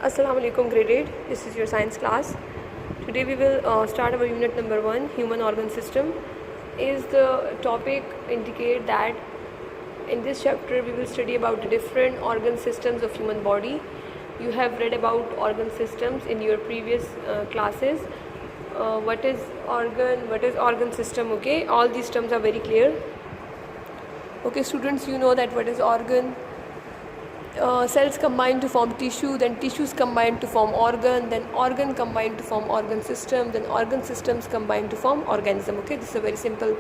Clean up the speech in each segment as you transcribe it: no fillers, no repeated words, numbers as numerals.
Assalamu alaikum grade 8. This is your science class. Today we will start our unit number 1, human organ system. Is the topic indicate that in this chapter we will study about the different organ systems of human body. You have read about organ systems in your previous classes. What is organ system? Okay, all these terms are very clear. Okay students, you know that what is organ. Cells combine to form tissue, then tissues combine to form organ, then organ combine to form organ system, then organ systems combine to form organism. Okay, this is a very simple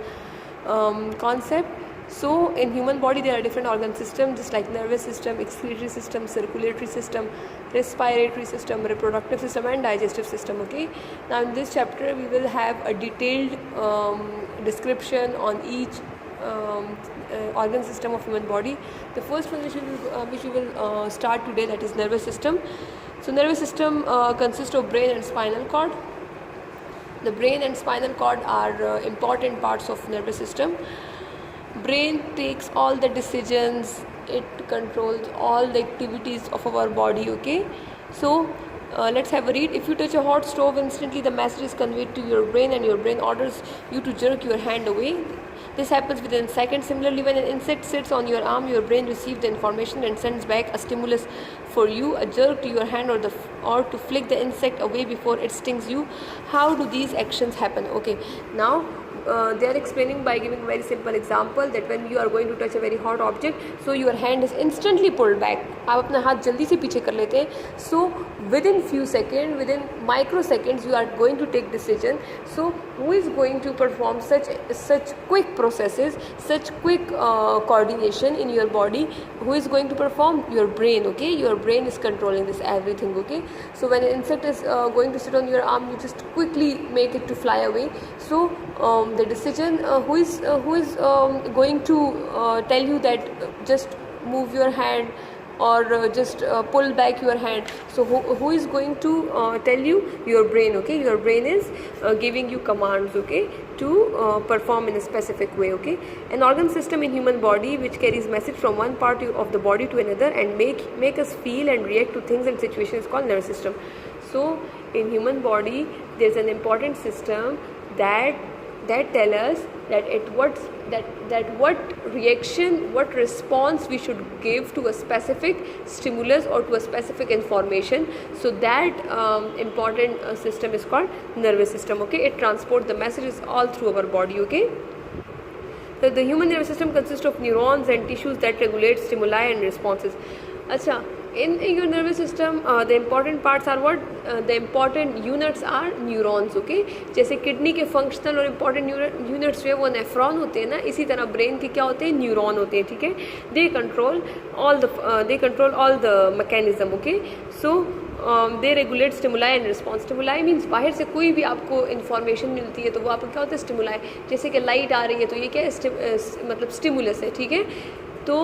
concept. So in human body there are different organ systems, just like nervous system, excretory system, circulatory system, respiratory system, reproductive system and digestive system. Okay, now in this chapter we will have a detailed description on each organ system of human body. The first one which we will start today, that is nervous system. So nervous system consists of brain and spinal cord. The brain and spinal cord are important parts of nervous system. Brain takes all the decisions, it controls all the activities of our body. Okay, so let's have a read. If you touch a hot stove, instantly the message is conveyed to your brain and your brain orders you to jerk your hand away. This happens within seconds. Similarly, when an insect sits on your arm, your brain receives the information and sends back a stimulus for you, a jerk to your hand or to flick the insect away before it stings you. How do these actions happen? Okay, now they are explaining by giving a very simple example that when you are going to touch a very hot object, so your hand is instantly pulled back. आप अपना हाथ जल्दी से पीछे कर लेते हैं. So within few seconds, within microseconds, you are going to take decision. So who is going to perform such quick processes, such quick coordination in your body? Who is going to perform? Your brain. Okay, your brain is controlling this everything. Okay, so when an insect is going to sit on your arm, you just quickly make it to fly away. So the decision, who is going to tell you that just move your hand or just pull back your hand? So who is going to tell you? Your brain. Okay, your brain is giving you commands, okay, to perform in a specific way. Okay, an organ system in human body which carries message from one part of the body to another and make us feel and react to things and situations is called nervous system. So in human body there is an important system that tell us that what reaction, what response we should give to a specific stimulus or to a specific information. So that important system is called nervous system. Okay, it transports the messages all through our body. Okay, so the human nervous system consists of neurons and tissues that regulate stimuli and responses. Acha, in your nervous system the important parts are what? The important units are neurons. Okay, जैसे kidney के functional और important units जो है वो nephron होते हैं ना, इसी तरह ब्रेन के क्या होते हैं? न्यूरॉन होते हैं. ठीक है, they control all the mechanism. Okay, so they regulate stimuli and response. Stimuli means बाहर से कोई भी आपको इन्फॉर्मेशन मिलती है तो वो आपको क्या होता है? स्टिमुलाई. जैसे कि लाइट आ रही है तो ये क्या है? मतलब स्टिमुलस है. ठीक है, तो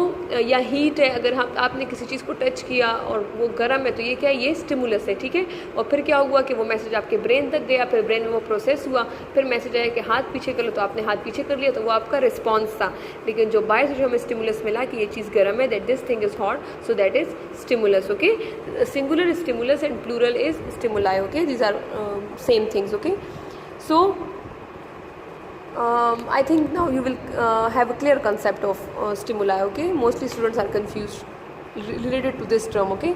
या हीट है, अगर आपने किसी चीज़ को टच किया और वो गर्म है तो ये क्या है? ये स्टिमुलस है. ठीक है, और फिर क्या हुआ कि वो मैसेज आपके ब्रेन तक गया, फिर ब्रेन में वो प्रोसेस हुआ, फिर मैसेज आया कि हाथ पीछे कर लो, तो आपने हाथ पीछे कर लिया, तो वो आपका रिस्पॉन्स था. लेकिन जो बाहर से जो हमें स्टिमुलस मिला कि ये चीज़ गर्म है, that this thing is hot, so that is stimulus. Okay, singular is stimulus and plural is stimuli. Okay, these are same things. Okay, so I think now you will have a clear concept of stimuli. Okay, mostly students are confused related to this term. Okay,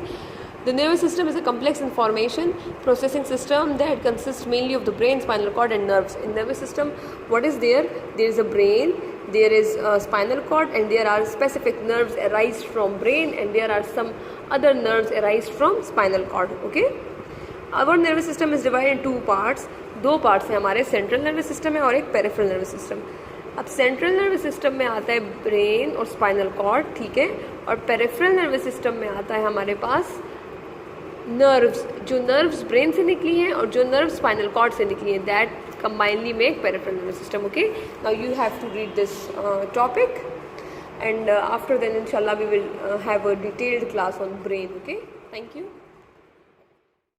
the nervous system is a complex information processing system that consists mainly of the brain, spinal cord and nerves. In nervous system, what is there? There is a brain, there is a spinal cord, and there are specific nerves arise from brain, and there are some other nerves arise from spinal cord. Okay, our nervous system is divided in two parts. दो parts हैं हमारे, central nervous system है और एक peripheral nervous system. अब central nervous system में आता है ब्रेन और स्पाइनल कॉर्ड. ठीक है, और पेरिफेरल नर्वस सिस्टम में आता है हमारे पास नर्व्स, जो नर्व्स ब्रेन से निकली हैं और जो नर्व्स स्पाइनल कॉर्ड से निकली हैं, that combinely make peripheral nervous system. Okay, now you have to read this topic and after then inshallah we will have a detailed class on brain. Okay, thank you.